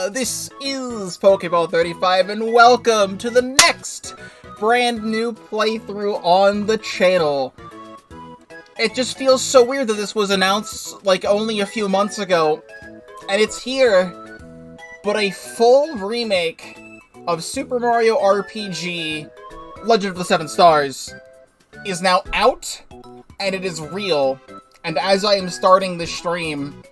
This is Pokeball 35, and welcome to the next brand new playthrough on the channel. It just feels so weird that this was announced, like, only a few months ago, and it's here, but a full remake of Super Mario RPG Legend of the Seven Stars is now out, and it is real, and as I am starting the stream,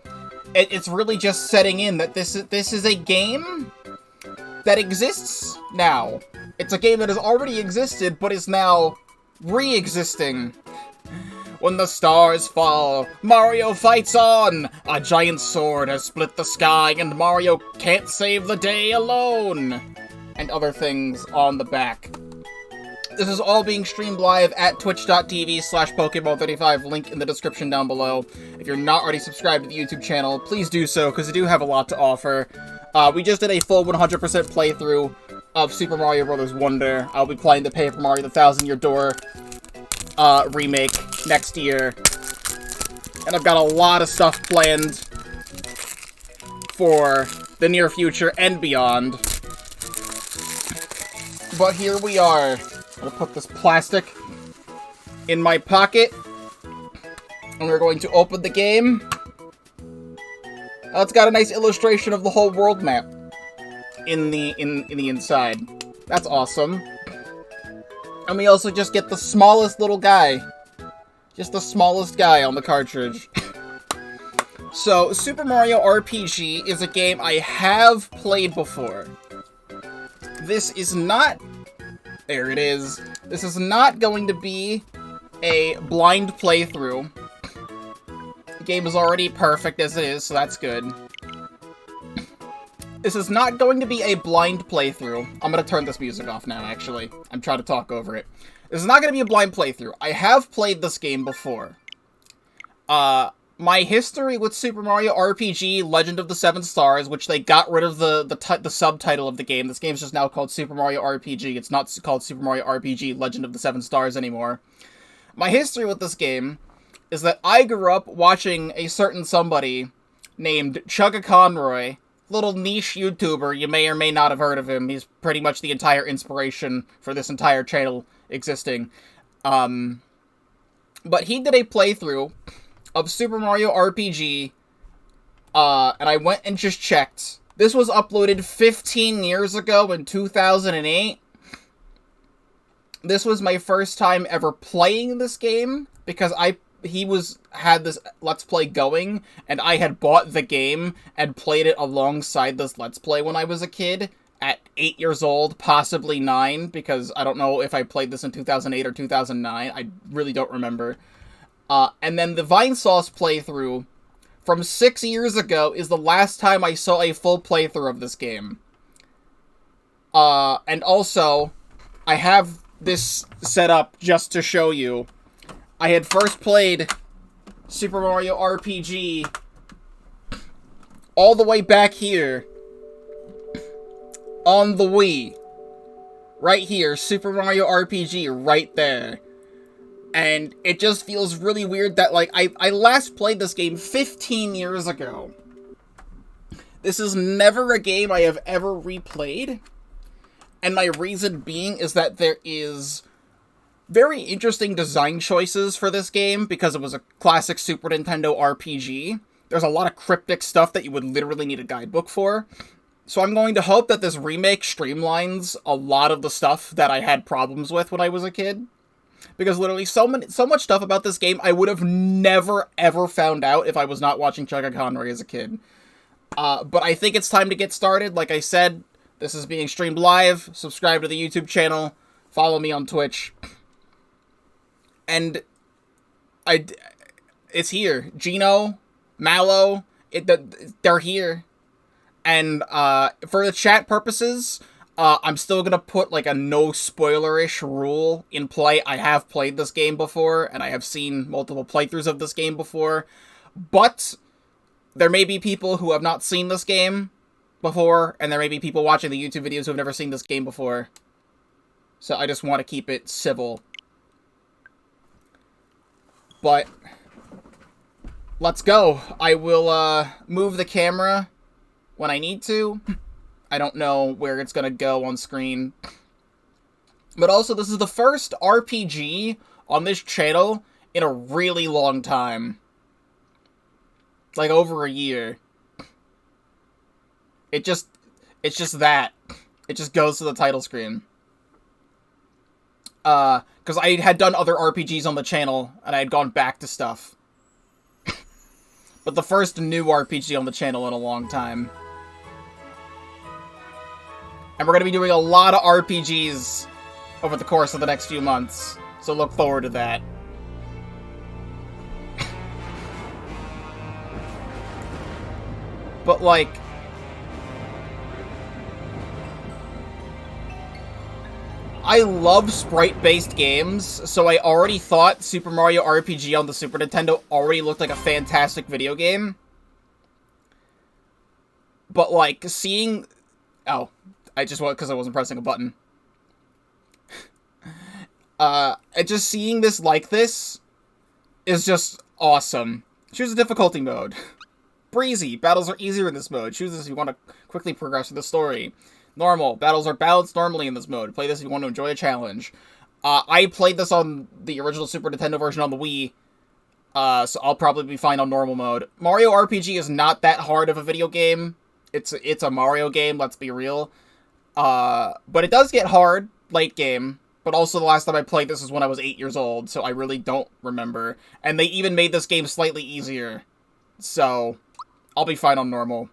it's really just setting in that this is a game that exists now. It's a game that has already existed, but is now re-existing. When the stars fall, Mario fights on! A giant sword has split the sky, and Mario can't save the day alone! And other things on the back. This is all being streamed live at twitch.tv/Pokeball35, link in the description down below. If you're not already subscribed to the YouTube channel, please do so, because I do have a lot to offer. We just did a full 100% playthrough of Super Mario Bros. Wonder. I'll be playing the Paper Mario The Thousand Year Door remake next year. And I've got a lot of stuff planned for the near future and beyond. But here we are. I'll put this plastic in my pocket, and we're going to open the game. It's got a nice illustration of the whole world map in the inside. That's awesome. And we also just get the smallest little guy. Just the smallest guy on the cartridge. So, Super Mario RPG is a game I have played before. This is not... There it is. This is not going to be a blind playthrough. The game is already perfect as it is, so that's good. This is not going to be a blind playthrough. I'm going to turn this music off now, actually. I'm trying to talk over it. This is not going to be a blind playthrough. I have played this game before. My history with Super Mario RPG Legend of the Seven Stars, which they got rid of the subtitle of the game. This game's just now called Super Mario RPG. It's not called Super Mario RPG Legend of the Seven Stars anymore. My history with this game is that I grew up watching a certain somebody named Chugga Conroy, little niche YouTuber. You may or may not have heard of him. He's pretty much the entire inspiration for this entire channel existing. But he did a playthrough of Super Mario RPG, and I went and just checked. This was uploaded 15 years ago in 2008. This was my first time ever playing this game, because he had this Let's Play going, and I had bought the game and played it alongside this Let's Play when I was a kid, at 8 years old, possibly 9, because I don't know if I played this in 2008 or 2009, I really don't remember. And then the Vinesauce playthrough from 6 years ago is the last time I saw a full playthrough of this game. And also, I have this set up just to show you. I had first played Super Mario RPG all the way back here on the Wii. Right here, Super Mario RPG right there. And it just feels really weird that, like, I last played this game 15 years ago. This is never a game I have ever replayed. And my reason being is that there is very interesting design choices for this game, because it was a classic Super Nintendo RPG. There's a lot of cryptic stuff that you would literally need a guidebook for. So I'm going to hope that this remake streamlines a lot of the stuff that I had problems with when I was a kid. Because literally so much stuff about this game I would have never ever found out if I was not watching Chugga Conroy as a kid. But I think it's time to get started. Like I said, this is being streamed live. Subscribe to the YouTube channel. Follow me on Twitch. And it's here. Gino, Mallow, they're here. And for the chat purposes, I'm still gonna put, like, a no-spoiler-ish rule in play. I have played this game before, and I have seen multiple playthroughs of this game before. But there may be people who have not seen this game before, and there may be people watching the YouTube videos who have never seen this game before. So I just want to keep it civil. But let's go. I will move the camera when I need to. I don't know where it's gonna go on screen. But also, this is the first RPG on this channel in a really long time. Like, over a year. It's just that. It just goes to the title screen. Because I had done other RPGs on the channel, and I had gone back to stuff. But the first new RPG on the channel in a long time. And we're going to be doing a lot of RPGs over the course of the next few months. So look forward to that. But, like, I love sprite-based games, so I already thought Super Mario RPG on the Super Nintendo already looked like a fantastic video game. But, like, seeing... Oh, I just went because I wasn't pressing a button. Just seeing this like this is just awesome. Choose a difficulty mode. Breezy. Battles are easier in this mode. Choose this if you want to quickly progress through the story. Normal. Battles are balanced normally in this mode. Play this if you want to enjoy a challenge. I played this on the original Super Nintendo version on the Wii, so I'll probably be fine on normal mode. Mario RPG is not that hard of a video game. It's a Mario game, let's be real. But it does get hard late game. But also the last time I played this was when I was 8 years old, so I really don't remember. And they even made this game slightly easier. So, I'll be fine on normal.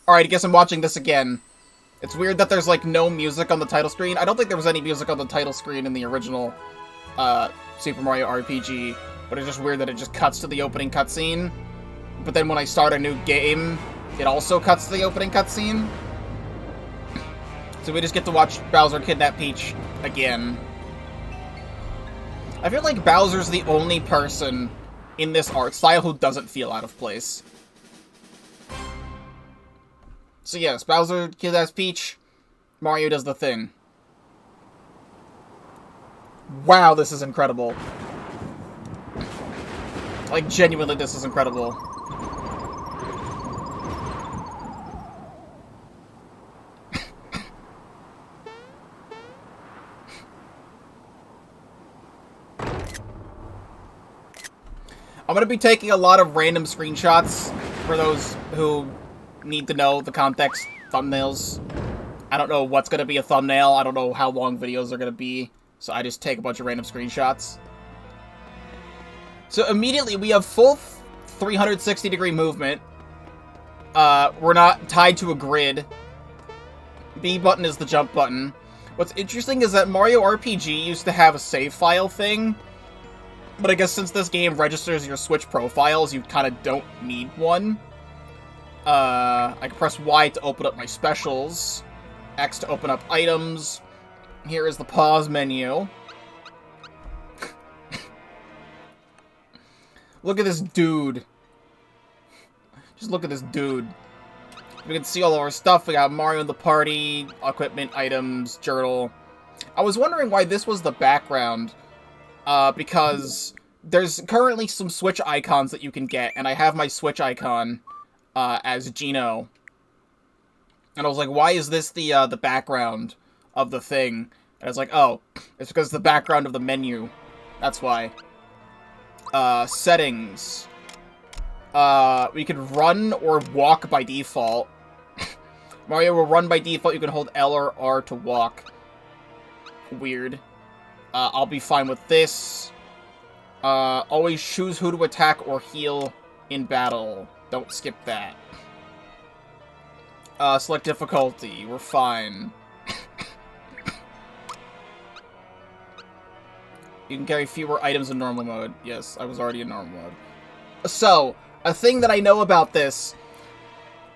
Alright, I guess I'm watching this again. It's weird that there's, like, no music on the title screen. I don't think there was any music on the title screen in the original Super Mario RPG. But it's just weird that it just cuts to the opening cutscene. But then when I start a new game, it also cuts to the opening cutscene. So we just get to watch Bowser kidnap Peach again. I feel like Bowser's the only person in this art style who doesn't feel out of place. So yes, Bowser kidnaps Peach, Mario does the thing. Wow, this is incredible. Like, genuinely, this is incredible. I'm gonna be taking a lot of random screenshots for those who need to know the context thumbnails. I don't know what's gonna be a thumbnail. I don't know how long videos are gonna be. So I just take a bunch of random screenshots. So immediately we have full 360-degree movement. We're not tied to a grid. B button is the jump button. What's interesting is that Mario RPG used to have a save file thing. But I guess since this game registers your Switch profiles, you kind of don't need one. I can press Y to open up my specials. X to open up items. Here is the pause menu. Look at this dude. Just look at this dude. We can see all of our stuff. We got Mario in the party, equipment, items, journal. I was wondering why this was the background. Because there's currently some Switch icons that you can get, and I have my Switch icon as Gino. And I was like, why is this the background of the thing? And I was like, oh, it's because it's the background of the menu. That's why. Settings. We can run or walk by default. Mario will run by default. You can hold L or R to walk. Weird. I'll be fine with this. Always choose who to attack or heal in battle. Don't skip that. Select difficulty. We're fine. You can carry fewer items in normal mode. Yes, I was already in normal mode. So, a thing that I know about this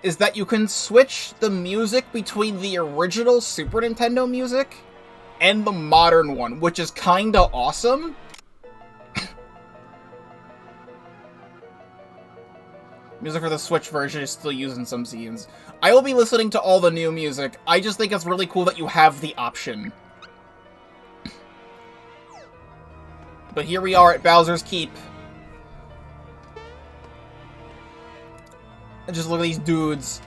is that you can switch the music between the original Super Nintendo music and the modern one, which is kinda awesome. Music for the Switch version is still used in some scenes. I will be listening to all the new music. I just think it's really cool that you have the option. But here we are at Bowser's Keep. And just look at these dudes.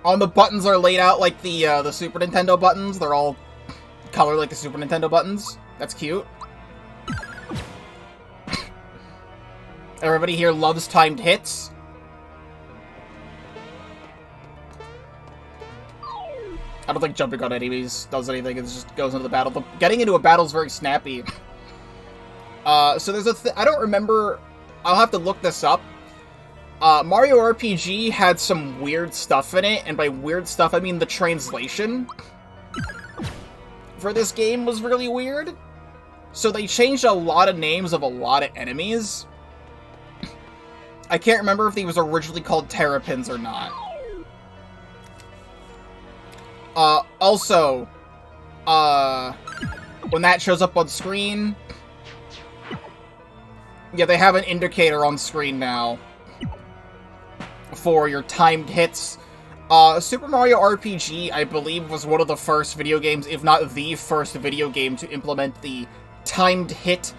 All the buttons are laid out like the Super Nintendo buttons. They're all colored like the Super Nintendo buttons. That's cute. Everybody here loves timed hits. I don't think jumping on enemies does anything. It just goes into the battle. But getting into a battle is very snappy. So there's I don't remember. I'll have to look this up. Mario RPG had some weird stuff in it, and by weird stuff, I mean the translation for this game was really weird. So they changed a lot of names of a lot of enemies. I can't remember if he was originally called Terrapins or not. Also, when that shows up on screen, yeah, they have an indicator on screen now for your timed hits. Super Mario RPG, I believe, was one of the first video games, if not the first video game, to implement the timed hit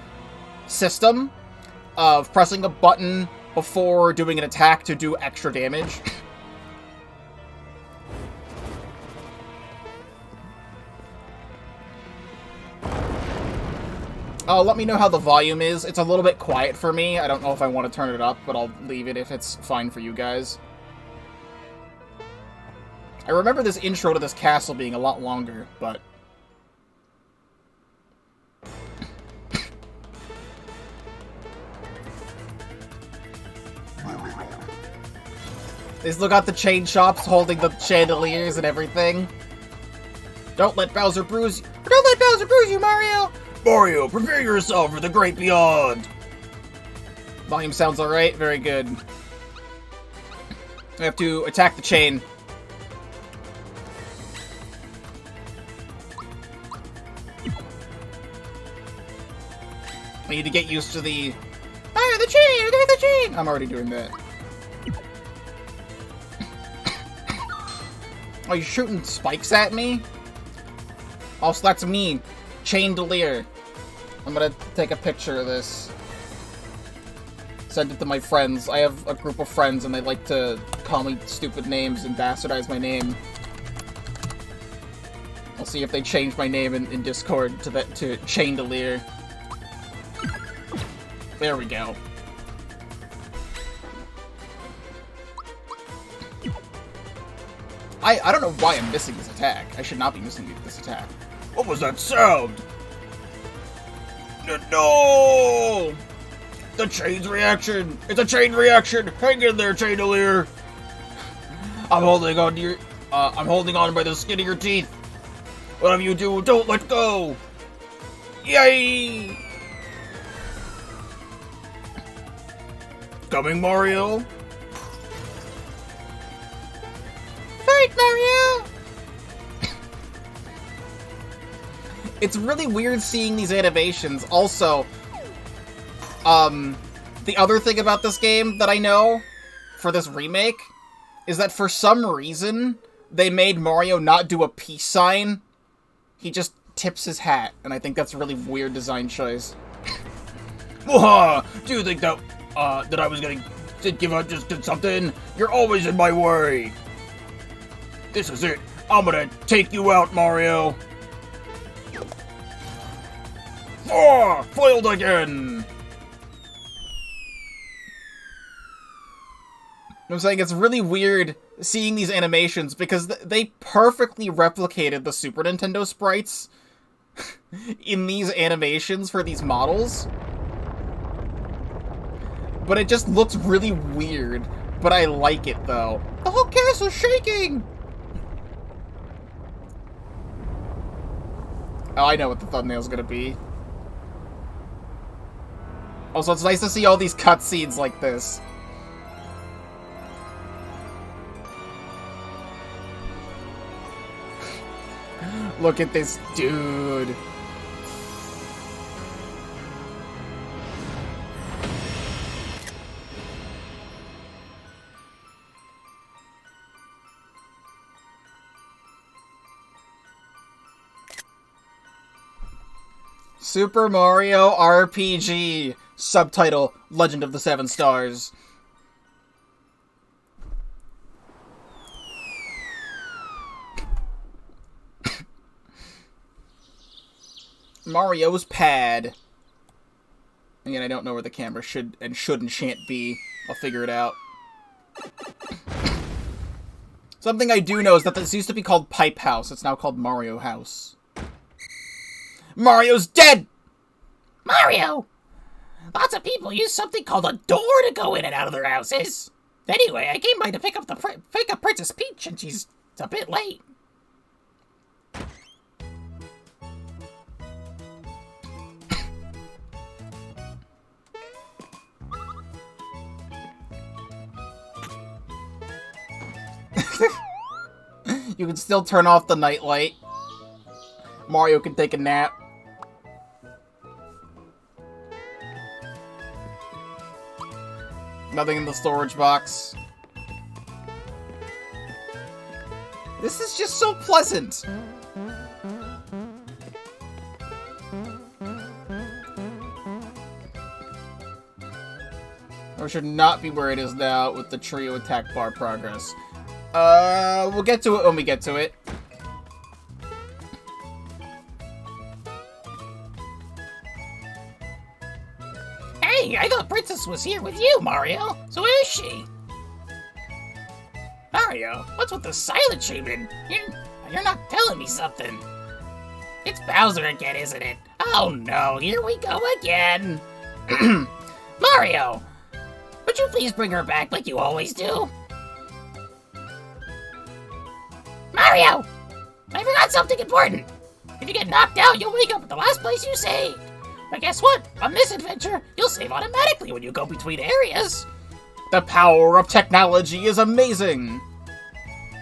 system of pressing a button before doing an attack to do extra damage. Let me know how the volume is. It's a little bit quiet for me. I don't know if I want to turn it up, but I'll leave it if it's fine for you guys. I remember this intro to this castle being a lot longer, but... They still got the chain shops holding the chandeliers and everything. Don't let Bowser bruise you. Don't let Bowser bruise you, Mario! Mario, prepare yourself for the great beyond! Volume sounds alright. Very good. I have to attack the chain. I need to get used to the... Fire the chain! Fire the chain! I'm already doing that. Oh, you're shooting spikes at me? Oh, so that's me. Chandelier. I'm gonna take a picture of this. Send it to my friends. I have a group of friends and they like to call me stupid names and bastardize my name. I'll see if they change my name in Discord to Chandelier. There we go. I don't know why I'm missing this attack. I should not be missing this attack. What was that sound? No! The chain's reaction! It's a chain reaction! Hang in there, Chandelier! I'm holding on to your... I'm holding on by the skin of your teeth. Whatever you do, don't let go! Yay! Coming, Mario! Fight, Mario! It's really weird seeing these animations. Also, the other thing about this game that I know for this remake is that for some reason they made Mario not do a peace sign. He just tips his hat, and I think that's a really weird design choice. Waha! Do you think that that I was gonna give up just did something? You're always in my way. This is it. I'm gonna take you out, Mario. Oh, foiled again! I'm saying it's really weird seeing these animations because they perfectly replicated the Super Nintendo sprites in these animations for these models. But it just looks really weird, but I like it though. The whole castle's shaking! Oh, I know what the thumbnail's gonna be. Also, it's nice to see all these cutscenes like this. Look at this dude. Super Mario RPG. Subtitle, Legend of the Seven Stars. Mario's pad. Again, I don't know where the camera should and shan't be. I'll figure it out. Something I do know is that this used to be called Pipe House. It's now called Mario House. Mario's dead! Mario! Lots of people use something called a door to go in and out of their houses. Anyway, I came by to pick up Princess Peach, and she's a bit late. You can still turn off the nightlight. Mario can take a nap. Nothing in the storage box. This is just so pleasant. Or should not be where it is now with the trio attack bar progress. We'll get to it when we get to it. Hey, I thought Princess was here with you, Mario. So where is she? Mario, what's with the silent treatment? You're not telling me something. It's Bowser again, isn't it? Oh no, here we go again. Mario, would you please bring her back like you always do? Mario! I forgot something important. If you get knocked out, you'll wake up at the last place you saved. But guess what? On this adventure, you'll save automatically when you go between areas. The power of technology is amazing.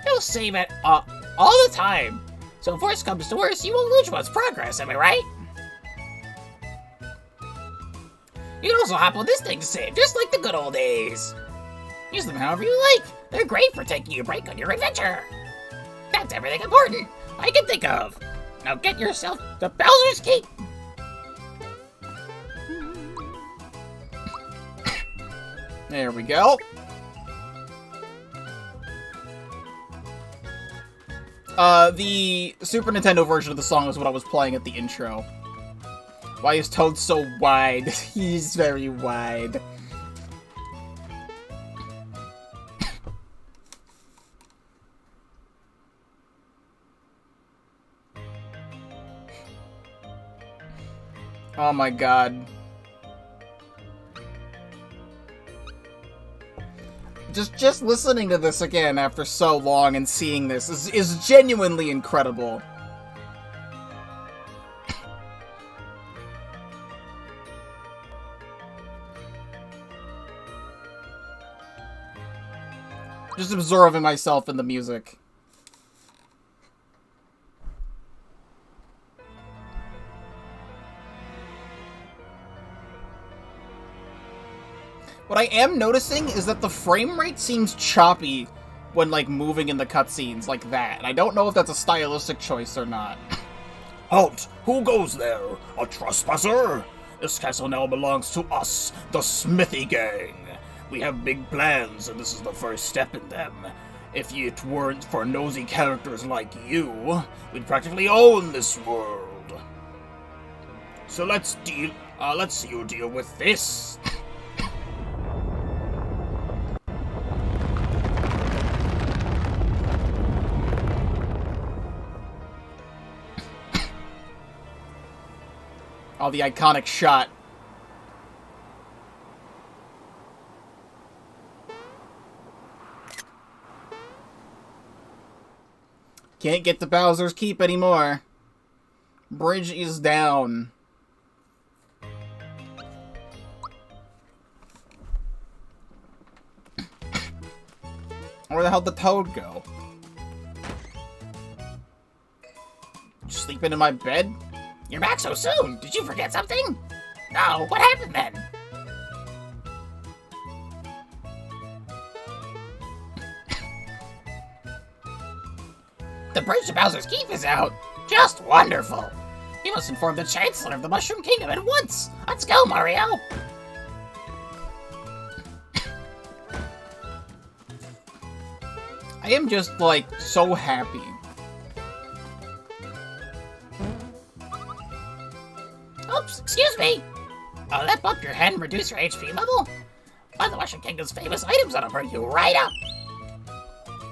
You'll save it all the time. So if worse comes to worse, you won't lose much progress, am I right? You can also hop on this thing to save, just like the good old days. Use them however you like. They're great for taking a break on your adventure. That's everything important I can think of. Now get yourself to Bowser's Keep. There we go. The Super Nintendo version of the song is what I was playing at the intro. Why is Toad so wide? He's very wide. Oh my god. Just listening to this again after so long and seeing this is genuinely incredible. Just absorbing myself in the music. What I am noticing is that the frame rate seems choppy when, like, moving in the cutscenes like that. And I don't know if that's a stylistic choice or not. Halt! Who goes there? A trespasser? This castle now belongs to us, the Smithy Gang. We have big plans, and this is the first step in them. If it weren't for nosy characters like you, we'd practically own this world. So let's see you deal with this. Oh, the iconic shot. Can't get to Bowser's Keep anymore. Bridge is down. Where the hell did Toad go? Sleeping in my bed? You're back so soon. Did you forget something? No, what happened then? The bridge to Bowser's Keep is out. Just wonderful. You must inform the Chancellor of the Mushroom Kingdom at once! Let's go, Mario! I am just, like, so happy. Oops, excuse me! Oh, that bump your head and reduce your HP level? One of the Mushroom Kingdom's famous items that'll bring you right up!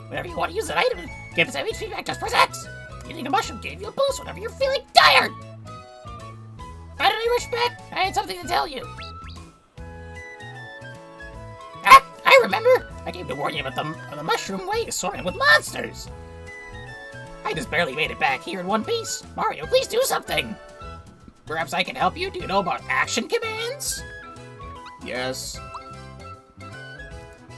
Whenever you want to use that item, give some HP back, just press X! Using a mushroom gave you a boost whenever you're feeling tired! Why did I rush back? I had something to tell you. Ah, I remember! I came to warn you about the mushroom way is swarming with monsters! I just barely made it back here in one piece. Mario, please do something! Perhaps I can help you? Do you know about action commands? Yes.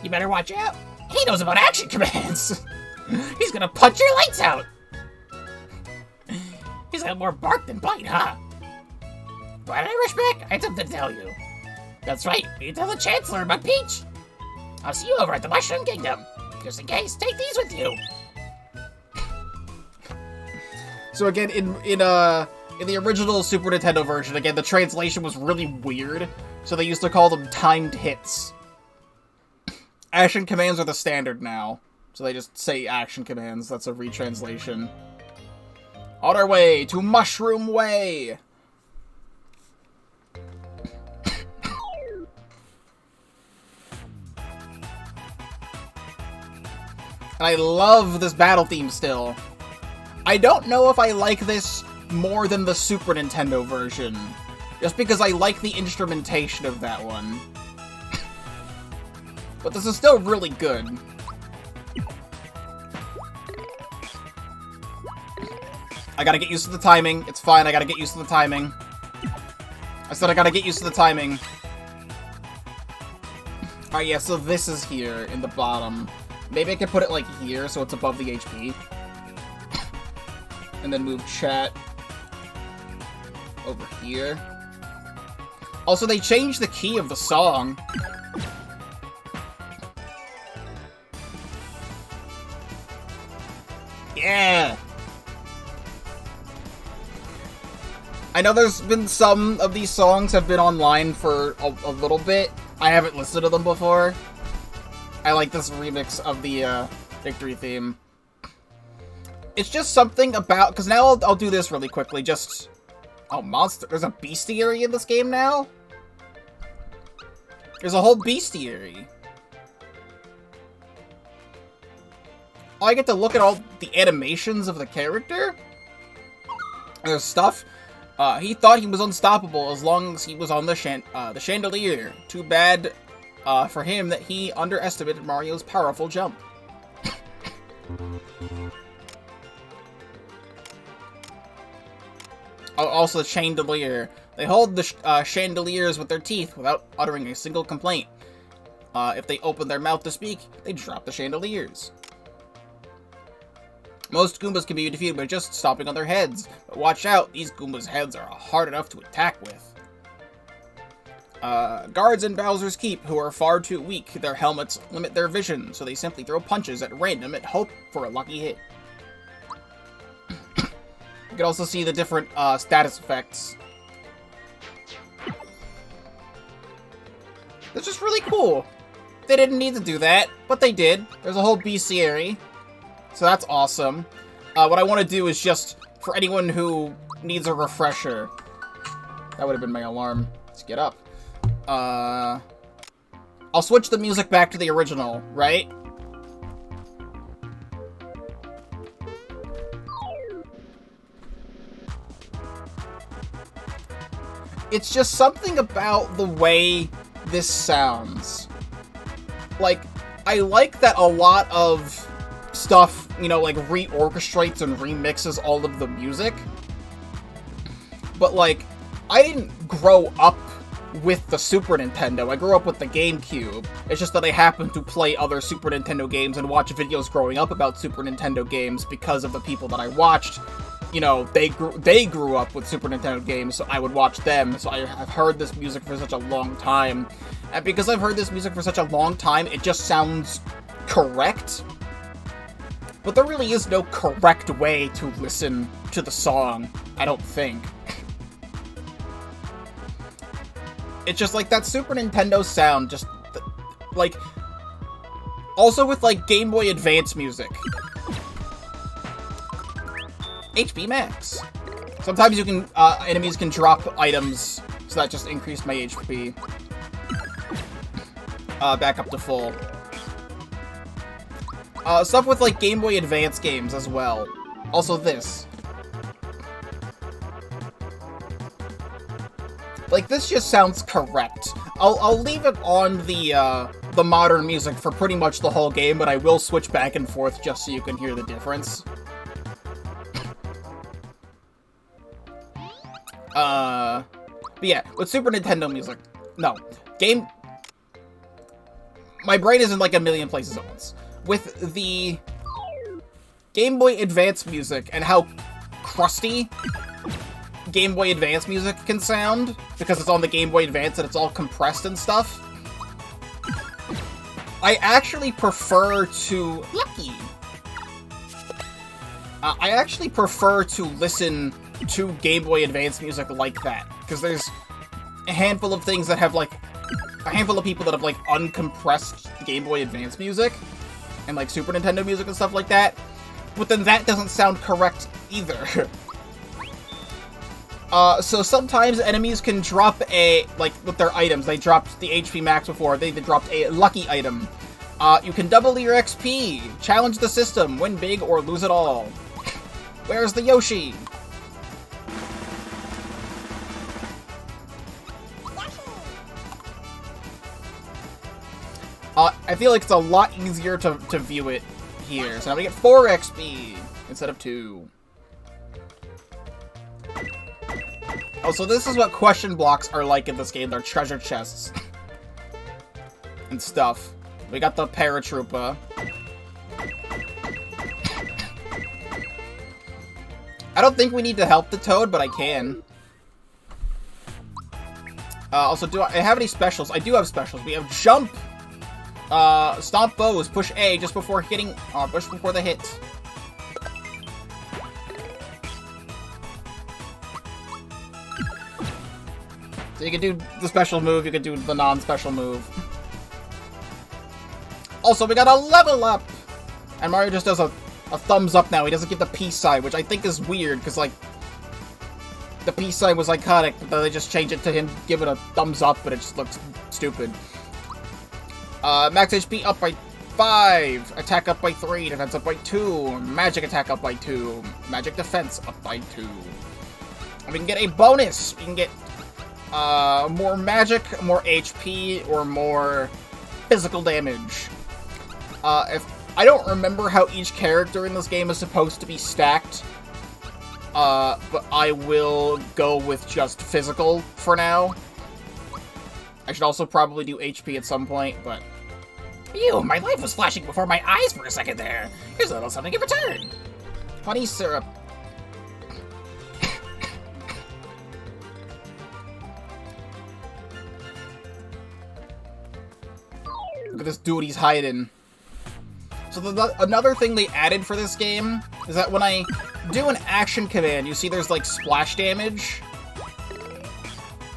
You better watch out. He knows about action commands! He's gonna punch your lights out! He's got more bark than bite, huh? Why did I rush back? I had something to tell you. That's right, you tell the Chancellor about Peach. I'll see you over at the Mushroom Kingdom. Just in case, take these with you. So again, in the original Super Nintendo version, again, the translation was really weird, so they used to call them timed hits. Action commands are the standard now, so they just say action commands. That's a retranslation. On our way to Mushroom Way! And I love this battle theme still. I don't know if I like this more than the Super Nintendo version, just because I like the instrumentation of that one. But this is still really good. I gotta get used to the timing. It's fine, I gotta get used to the timing. I said I gotta get used to the timing. Alright, yeah, so this is here in the bottom. Maybe I could put it, like, here, so it's above the HP. And then move chat over here. Also, they changed the key of the song. Yeah! I know there's been some of these songs have been online for a little bit. I haven't listened to them before. I like this remix of the victory theme. It's just something about... Because now I'll do this really quickly, just... Oh, monster. There's a bestiary in this game now? There's a whole bestiary. Oh, I get to look at all the animations of the character? There's stuff. He thought he was unstoppable as long as he was on the chandelier. Too bad for him that he underestimated Mario's powerful jump. Oh, also the chandelier. They hold the chandeliers with their teeth without uttering a single complaint. If they open their mouth to speak, they drop the chandeliers. Most Goombas can be defeated by just stomping on their heads, but watch out, these Goombas' heads are hard enough to attack with. Guards in Bowser's Keep, who are far too weak, their helmets limit their vision, so they simply throw punches at random and hope for a lucky hit. You can also see the different status effects. That's just really cool. They didn't need to do that, but they did. There's a whole bestiary. So that's awesome. What I want to do is just, for anyone who needs a refresher... That would have been my alarm. Let's get up. I'll switch the music back to the original, right? It's just something about the way this sounds. Like, I like that a lot of stuff, you know, like, reorchestrates and remixes all of the music. But, like, I didn't grow up with the Super Nintendo. I grew up with the GameCube. It's just that I happened to play other Super Nintendo games and watch videos growing up about Super Nintendo games because of the people that I watched. You know, they grew up with Super Nintendo games, so I would watch them. So I've heard this music for such a long time. And because I've heard this music for such a long time, it just sounds correct. But there really is no correct way to listen to the song. I don't think. It's just like that Super Nintendo sound, just like, also with like Game Boy Advance music. HP max. Sometimes you can, enemies can drop items, so that just increased my HP. Back up to full. Stuff with like Game Boy Advance games as well. Also this. Like, this just sounds correct. I'll leave it on the modern music for pretty much the whole game, but I will switch back and forth just so you can hear the difference. But yeah, with Super Nintendo music, no. My brain is in like a million places at once. With the Game Boy Advance music and how crusty Game Boy Advance music can sound, because it's on the Game Boy Advance and it's all compressed and stuff, I actually prefer to... Lucky! I actually prefer to listen to Game Boy Advance music like that, because there's a handful of things that have, like, a handful of people that have, like, uncompressed Game Boy Advance music, and, like, Super Nintendo music and stuff like that, but then that doesn't sound correct either. So sometimes enemies can drop a, like, with their items, they dropped the HP max before, they dropped a lucky item. You can double your XP, challenge the system, win big, or lose it all. Where's the Yoshi? I feel like it's a lot easier to view it here. So now we get 4 XP instead of 2. Oh, so this is what question blocks are like in this game. They're treasure chests. And stuff. We got the Paratroopa. I don't think we need to help the Toad, but I can. Also, do I have any specials? I do have specials. We have Jump! Stomp Bows, push A just before hitting, push before the hit. So you can do the special move, you can do the non-special move. Also, we got a level up! And Mario just does a thumbs up now, he doesn't give the peace sign, which I think is weird, because, like, the peace sign was iconic, but then they just changed it to him giving a thumbs up, but it just looks stupid. Max HP up by 5, attack up by 3, defense up by 2, magic attack up by 2, magic defense up by 2. And we can get a bonus! We can get, more magic, more HP, or more physical damage. If I don't remember how each character in this game is supposed to be stacked, but I will go with just physical for now. I should also probably do HP at some point, but... Ew, my life was flashing before my eyes for a second there. Here's a little something in return. Honey syrup. Look at this dude, he's hiding. So another thing they added for this game is that when I do an action command, you see there's like splash damage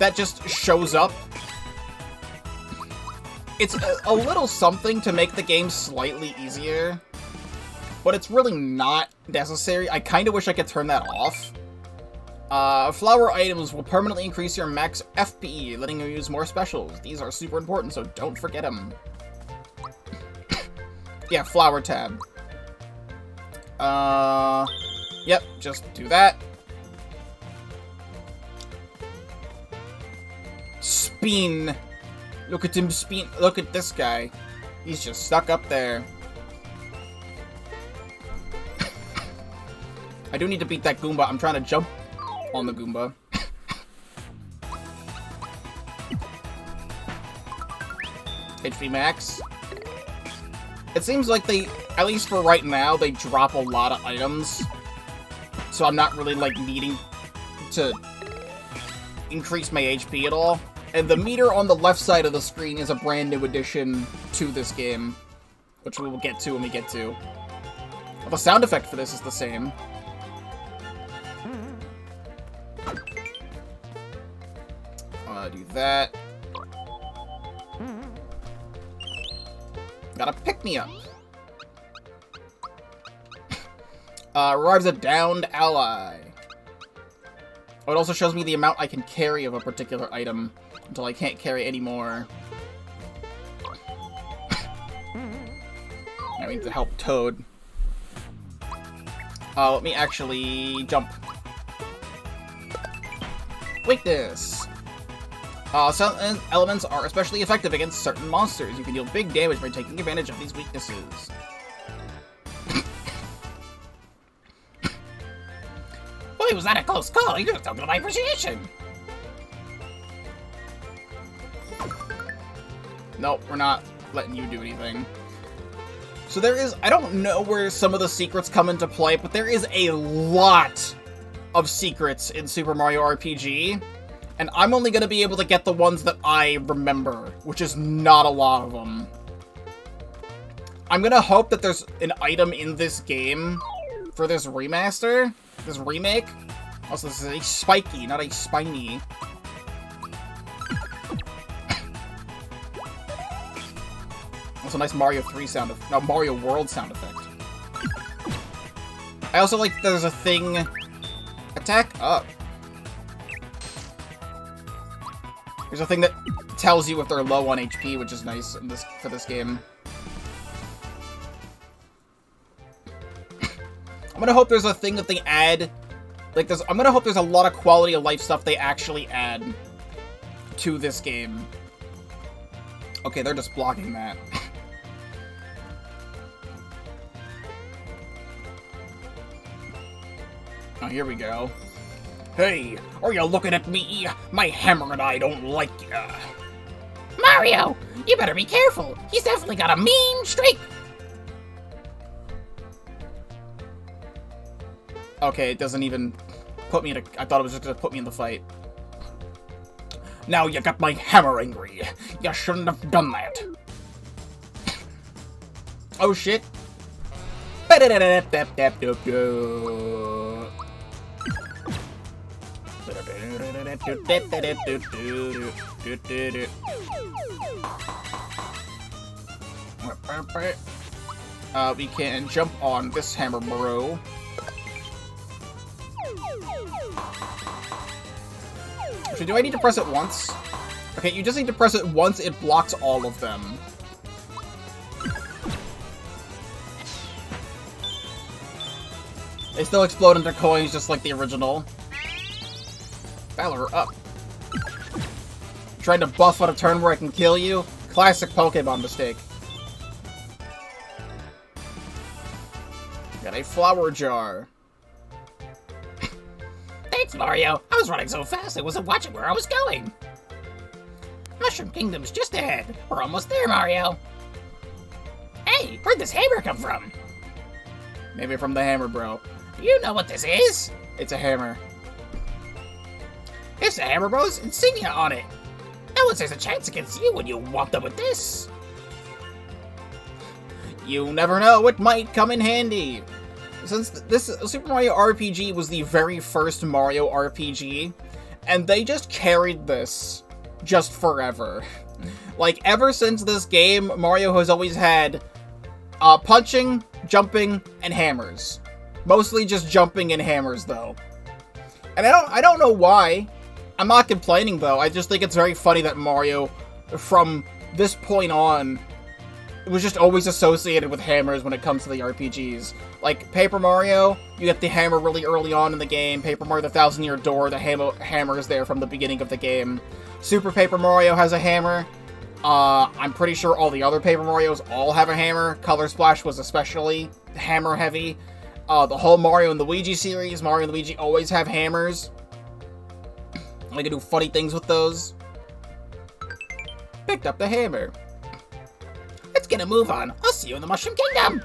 that just shows up. It's a little something to make the game slightly easier, but it's really not necessary. I kind of wish I could turn that off. Flower items will permanently increase your max FP, letting you use more specials. These are super important, so don't forget them. Yeah, flower tab. Yep, just do that. Spin. Look at him spin. Look at this guy. He's just stuck up there. I do need to beat that Goomba. I'm trying to jump on the Goomba. HP max. It seems like they, at least for right now, they drop a lot of items. So I'm not really, like, needing to increase my HP at all. And the meter on the left side of the screen is a brand new addition to this game, which we will get to when we get to. Well, the sound effect for this is the same. Do that. Gotta pick me up. Revives a downed ally. Oh, it also shows me the amount I can carry of a particular item until I can't carry anymore. I need to help Toad. Let me actually jump. Weakness. Some elements are especially effective against certain monsters. You can deal big damage by taking advantage of these weaknesses. Boy, was that a close call. You're talking my appreciation. Nope, we're not letting you do anything. So there is, I don't know where some of the secrets come into play, but there is a lot of secrets in Super Mario RPG, and I'm only going to be able to get the ones that I remember, which is not a lot of them. I'm going to hope that there's an item in this game for this remaster, this remake. Also, this is a spiky, not a spiny. Also, nice Mario 3 sound effect. No, Mario World sound effect. I also like there's a thing. Attack up. There's a thing that tells you if they're low on HP, which is nice in this for this game. I'm gonna hope there's a thing that they add. Like, I'm gonna hope there's a lot of quality of life stuff they actually add to this game. Okay, they're just blocking that. Oh, here we go. Hey, are you looking at me? My hammer and I don't like ya. Mario, you better be careful. He's definitely got a mean streak. Okay, it doesn't even put me in a... I thought it was just gonna put me in the fight. Now you got my hammer angry. You shouldn't have done that. Oh, shit. We can jump on this hammer bro. So do I need to press it once? Okay, you just need to press it once, it blocks all of them. They still explode into coins just like the original. Valor up. Trying to buff on a turn where I can kill you? Classic Pokemon mistake. Got a flower jar. Thanks, Mario. I was running so fast I wasn't watching where I was going. Mushroom Kingdom's just ahead. We're almost there, Mario. Hey, where'd this hammer come from? Maybe from the hammer, bro. Do you know what this is? It's a hammer. It's a hammer bro's insignia on it. No one says a chance against you when you whopped up with this. You never know, it might come in handy. Since this Super Mario RPG was the very first Mario RPG, and they just carried this just forever. Like, ever since this game, Mario has always had punching, jumping, and hammers. Mostly just jumping and hammers, though. And I don't know why. I'm not complaining, though. I just think it's very funny that Mario, from this point on, it was just always associated with hammers when it comes to the RPGs. Like, Paper Mario, you get the hammer really early on in the game. Paper Mario The Thousand Year Door, the hammer is there from the beginning of the game. Super Paper Mario has a hammer. I'm pretty sure all the other Paper Marios all have a hammer. Color Splash was especially hammer heavy. The whole Mario and Luigi series, Mario and Luigi always have hammers. I can do funny things with those. Picked up the hammer. Let's get a move on. I'll see you in the Mushroom Kingdom.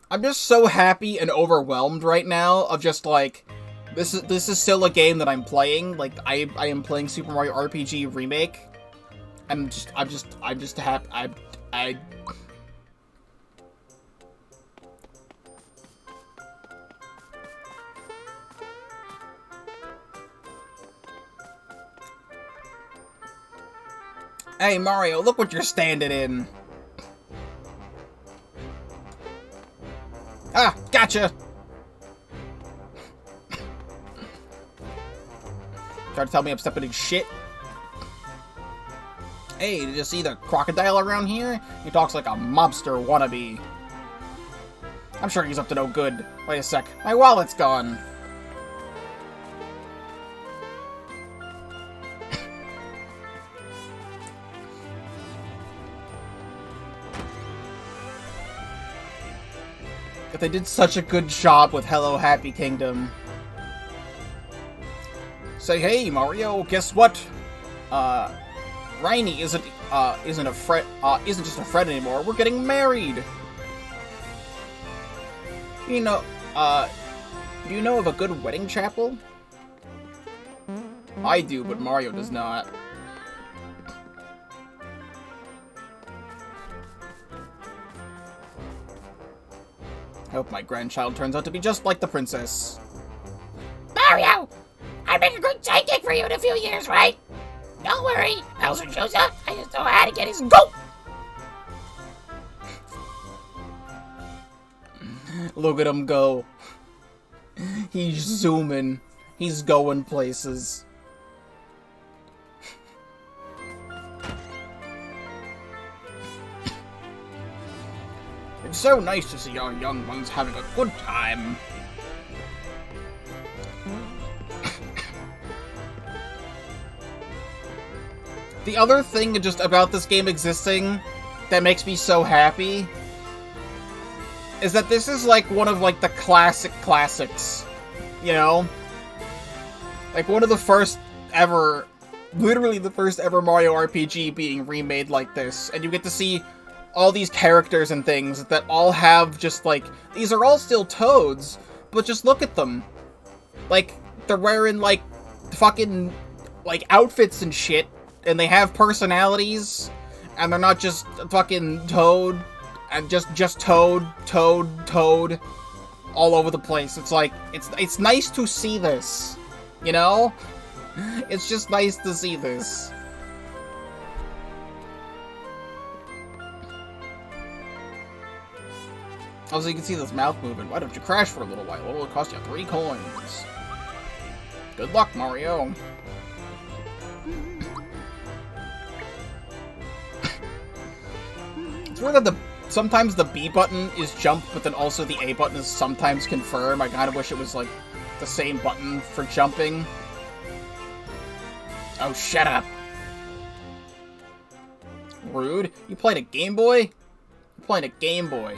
I'm just so happy and overwhelmed right now of just like, this is still a game that I'm playing. Like, I am playing Super Mario RPG Remake. I'm just happy. Hey, Mario, look what you're standing in. Ah, gotcha! Try to tell me I'm stepping in shit? Hey, did you see the crocodile around here? He talks like a mobster wannabe. I'm sure he's up to no good. Wait a sec, my wallet's gone. But they did such a good job with Hello Happy Kingdom. Say, hey, Mario, guess what? Rainy isn't just a friend anymore. We're getting married. You know, do you know of a good wedding chapel? I do, but Mario does not. I hope my grandchild turns out to be just like the princess. Mario! I've been a good sidekick for you in a few years, right? Don't worry. Bowser shows up. I just know how to get his goat. Look at him go. He's zooming. He's going places. It's so nice to see our young ones having a good time. The other thing just about this game existing that makes me so happy is that this is like one of like the classics, you know? Like one of the first ever, literally the first ever Mario RPG being remade like this, and you get to see all these characters and things that all have just like, these are all still Toads, but just look at them. Like, they're wearing like fucking like outfits and shit, and they have personalities, and they're not just fucking Toad, and just Toad, all over the place. It's like, it's nice to see this, you know? It's just nice to see this. Also, you can see this mouth moving. Why don't you crash for a little while? It'll cost you 3 coins. Good luck, Mario. It's weird that sometimes the B button is jump, but then also the A button is sometimes confirm. I kinda wish it was, like, the same button for jumping. Oh, shut up. Rude. You played a Game Boy? You're playing a Game Boy.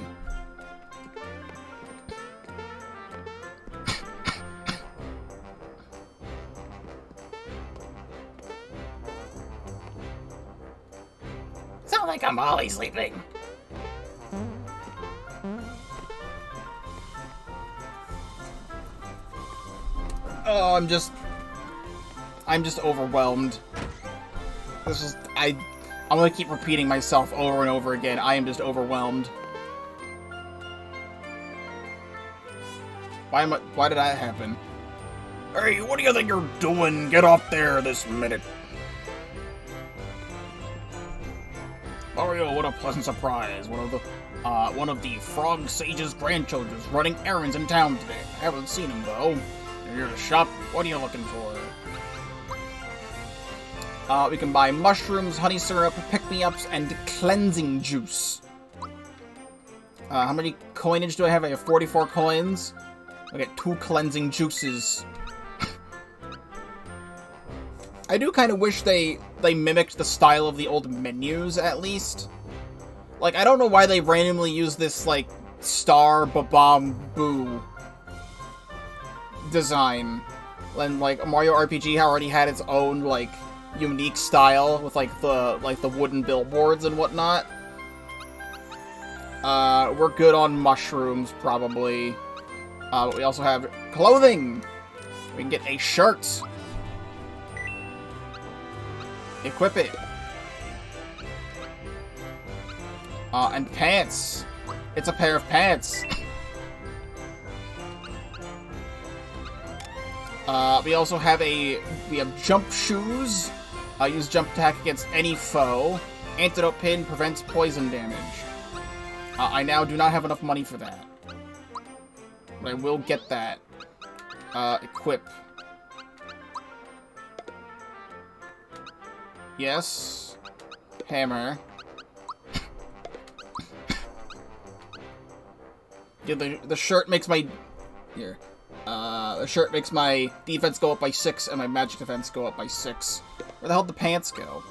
Sound like I'm always sleeping. Oh, I'm just overwhelmed. This is, I'm gonna keep repeating myself over and over again. I am just overwhelmed. Why did that happen? Hey, what do you think you're doing? Get up there this minute. Mario, what a pleasant surprise. One of the Frog Sage's grandchildren is running errands in town today. I haven't seen him, though. You're here to shop. What are you looking for? We can buy mushrooms, honey syrup, pick-me-ups, and cleansing juice. How many coinage do I have? I have 44 coins. I get 2 cleansing juices. I do kind of wish they mimicked the style of the old menus, at least. Like, I don't know why they randomly use this, like, star ba-bomb boo design. When, like, Mario RPG already had its own, like, unique style with, like, the wooden billboards and whatnot. We're good on mushrooms, probably. But we also have clothing! We can get a shirt. Equip it. And pants. It's a pair of pants. We also have we have jump shoes. Use jump attack against any foe. Antidote pin prevents poison damage. I now do not have enough money for that. But I will get that. Equip. Yes. Hammer. Yeah, the shirt makes my... Here. The shirt makes my defense go up by 6 and my magic defense go up by 6. Where the hell did the pants go?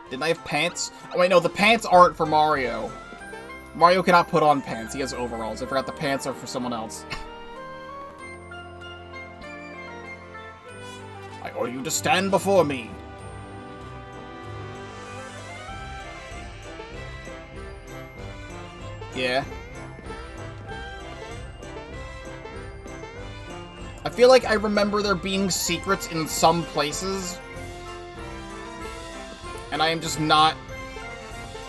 Didn't I have pants? Oh wait, no, the pants aren't for Mario. Mario cannot put on pants. He has overalls. I forgot the pants are for someone else. I order you to stand before me. Yeah. I feel like I remember there being secrets in some places. And I am just not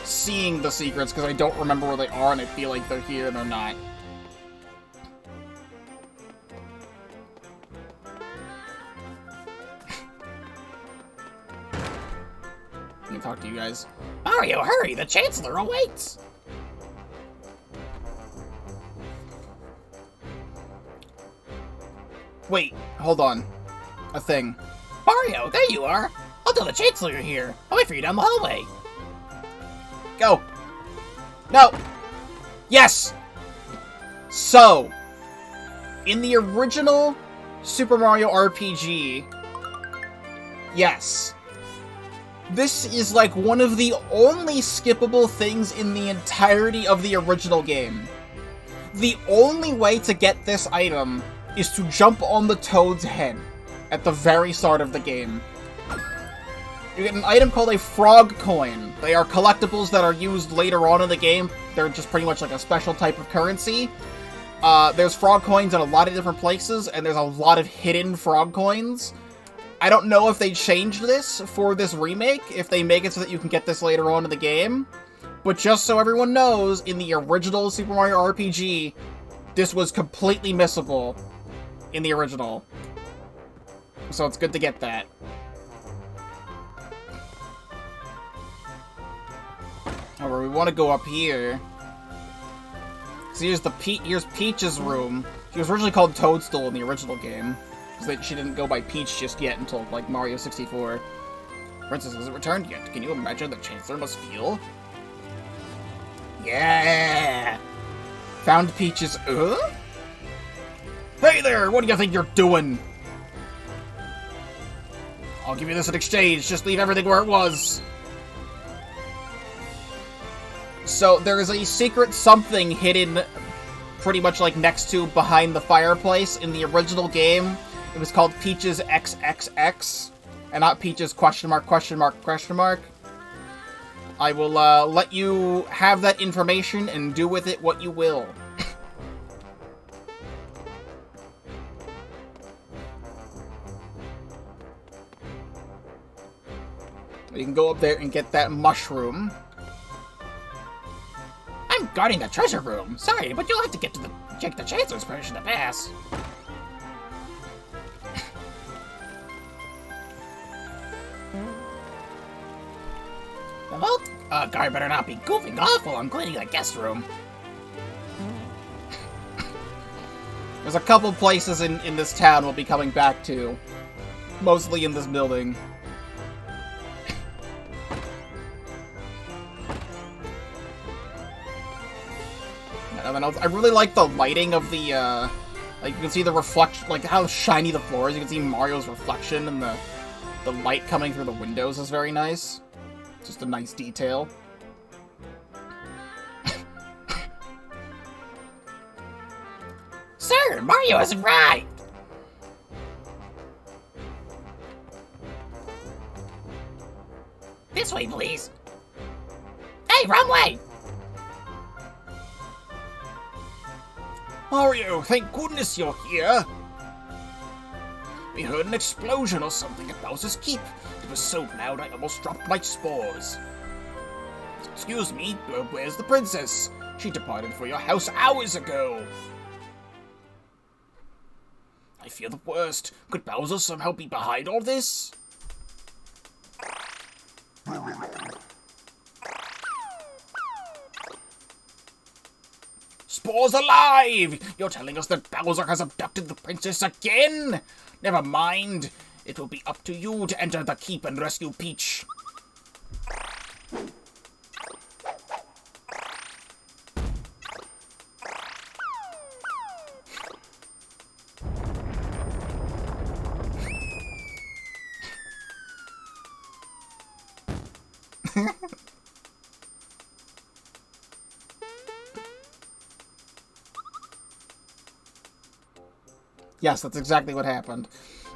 seeing the secrets because I don't remember where they are and I feel like they're here and they're not. Let me talk to you guys. Mario, hurry! The Chancellor awaits! Wait, hold on. A thing. Mario, there you are! I'll tell the Chancellor you're here. I'll wait for you down the hallway. Go! No! Yes! So, in the original Super Mario RPG, yes. This is like one of the only skippable things in the entirety of the original game. The only way to get this item is to jump on the Toad's head at the very start of the game. You get an item called a frog coin. They are collectibles that are used later on in the game. They're just pretty much like a special type of currency. There's frog coins in a lot of different places, and there's a lot of hidden frog coins. I don't know if they changed this for this remake, if they make it so that you can get this later on in the game. But just so everyone knows, in the original Super Mario RPG, this was completely missable in the original. So it's good to get that. However, we want to go up here. So here's Peach's room. She was originally called Toadstool in the original game. Because she didn't go by Peach just yet until, like, Mario 64. Princess hasn't returned yet. Can you imagine the Chancellor must feel? Yeah! Found Peach's... Hey there! What do you think you're doing? I'll give you this in exchange. Just leave everything where it was. So, there is a secret something hidden pretty much like next to behind the fireplace in the original game. It was called Peach's XXX, and not Peach's question mark, question mark, question mark. I will let you have that information and do with it what you will. You can go up there and get that mushroom. I'm guarding the treasure room. Sorry, but you'll have to check the Chancellor's permission to pass. The vault guard better not be goofing off while I'm cleaning the guest room. There's a couple places in this town we'll be coming back to. Mostly in this building. I really like the lighting of the, like, you can see the reflection, like, how shiny the floor is. You can see Mario's reflection, and the light coming through the windows is very nice. Just a nice detail. Sir, Mario has arrived! This way, please. Hey, wrong way! Mario, thank goodness you're here! We heard an explosion or something at Bowser's Keep. It was so loud I almost dropped my spores. Excuse me, where's the princess? She departed for your house hours ago. I fear the worst. Could Bowser somehow be behind all this? Spore's alive! You're telling us that Bowser has abducted the princess again? Never mind. It will be up to you to enter the keep and rescue Peach. Yes, that's exactly what happened.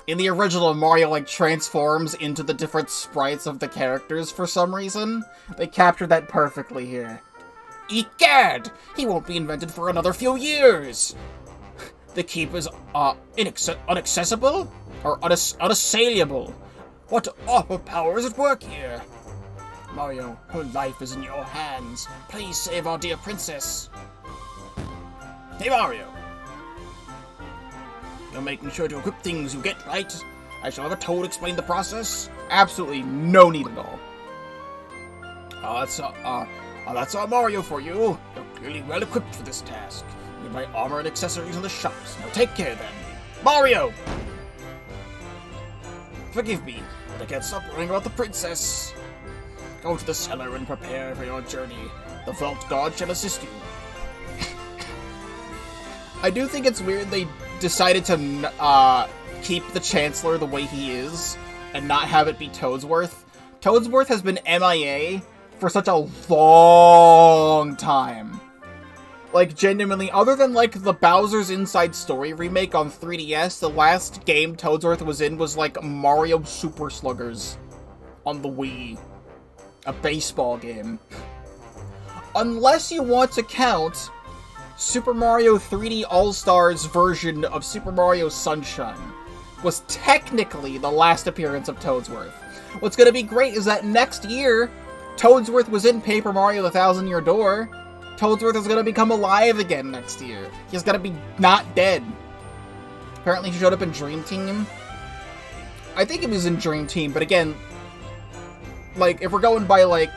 In the original, Mario, like, transforms into the different sprites of the characters for some reason. They captured that perfectly here. Egad! He won't be invented for another few years! The keep is, inaccessible? Or unassailable? What awful power is at work here? Mario, her life is in your hands. Please save our dear princess. Hey, Mario! You're making sure to equip things you get, right? I shall have a toad explain the process. Absolutely no need at all. That's our Mario for you. You're clearly well equipped for this task. You can buy armor and accessories in the shops. Now take care then. Mario! Forgive me, but I can't stop worrying about the princess. Go to the cellar and prepare for your journey. The vault guard shall assist you. I do think it's weird they decided to keep the Chancellor the way he is and not have it be Toadsworth. Toadsworth has been MIA for such a long time. Like, genuinely, other than, like, the Bowser's Inside Story remake on 3DS, the last game Toadsworth was in was, like, Mario Super Sluggers on the Wii. A baseball game. Unless you want to count Super Mario 3D All-Stars version of Super Mario Sunshine was technically the last appearance of Toadsworth. What's gonna be great is that next year, Toadsworth was in Paper Mario The Thousand Year Door. Toadsworth is gonna become alive again next year. He's gonna be not dead. Apparently he showed up in Dream Team. I think it was in Dream Team, but again, like, if we're going by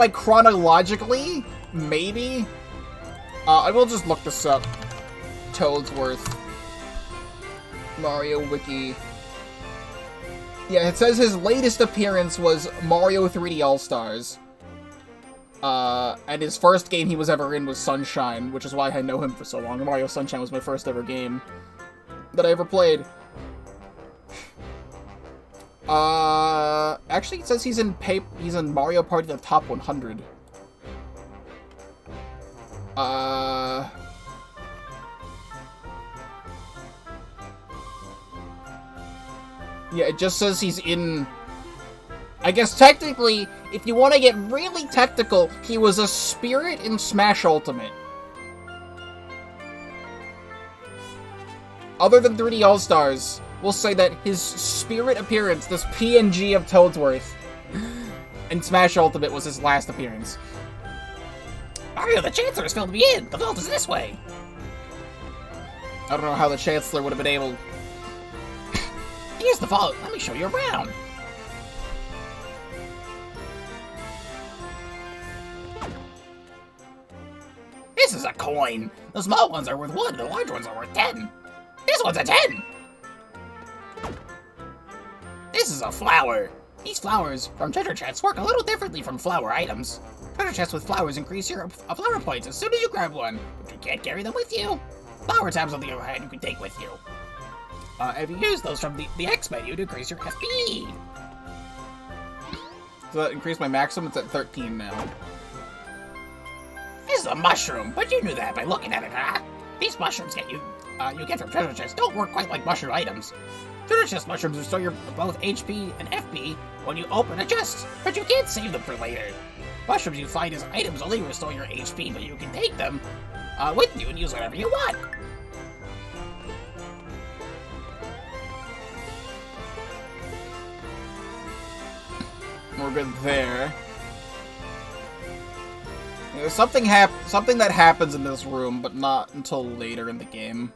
chronologically, maybe? I will just look this up. Toadsworth. Mario Wiki. Yeah, it says his latest appearance was Mario 3D All-Stars. And his first game he was ever in was Sunshine, which is why I know him for so long. Mario Sunshine was my first ever game that I ever played. Actually it says he's in Mario Party the Top 100. Yeah, it just says he's in... I guess technically, if you want to get really technical, he was a spirit in Smash Ultimate. Other than 3D All-Stars, we'll say that his spirit appearance, this PNG of Toadsworth, in Smash Ultimate was his last appearance. Mario, the Chancellor has filled me in! The vault is this way! I don't know how the Chancellor would have been able... Here's the vault. Let me show you around. This is a coin. The small ones are worth 1, the large ones are worth 10. This one's a 10. This is a flower. These flowers from treasure chests work a little differently from flower items. Treasure chests with flowers increase your flower points as soon as you grab one, but you can't carry them with you. Flower tabs on the other hand you can take with you. If you use those from the X menu to increase your FP. Does that increase my maximum? It's at 13 now. This is a mushroom, but you knew that by looking at it, huh? These mushrooms you get from treasure chests don't work quite like mushroom items. Treasure chest mushrooms restore your both HP and FP when you open a chest, but you can't save them for later. Mushrooms you find as items only restore your HP, but you can take them with you and use whatever you want. We're good there. There's something that happens in this room, but not until later in the game.